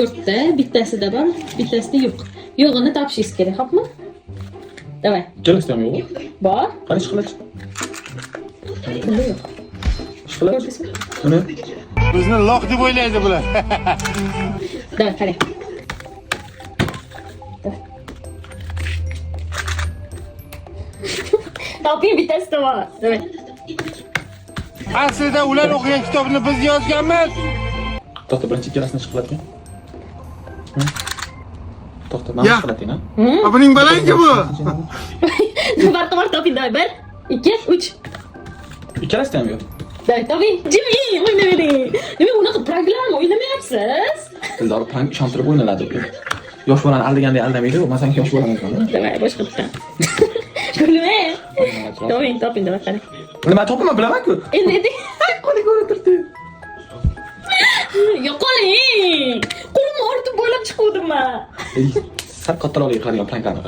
to'rtta, bittasida bor, bittasida yo'q. Yo'g'ini topishingiz kerak, xo'pmi? Davay. Ikkalasida ham yo'q. Bor. Qani ishqilach? Bunda yo'q. Ishqilach. Ko'rdingizmi? Buni Bizni loq deb o'ylaydi bular. Davay, qarang. Toping bittasida bor. Davay. Aslida ular o'qigan kitobni biz yozganmiz. to'xta, birinchi ikkalasini ishqilatgan. To'xta, mana Ya. ishqilating, ha? Buning balangi bu. Barqamar toping, davay. 1, 2, 3. Ikkalasida ham yo'q. Davay, toping. Jimmy, o'ynavering. Nima unaqa program o'ynamayapsiz? Dildor prank ishontirib o'ynaladi-ku. Yosh bolani aldagandek aldamaydi, masalan, yosh bolani ekan. Davay, boshqa bitta. Kulma. Toping, davay, qarang. Nima topaman bilaman-ku. Endi Qo'li ko'rib turdi. yo'qoling. Qo'limni ortib bo'ylab chiquvdim men. Sal kattaroq qiladigan plankani.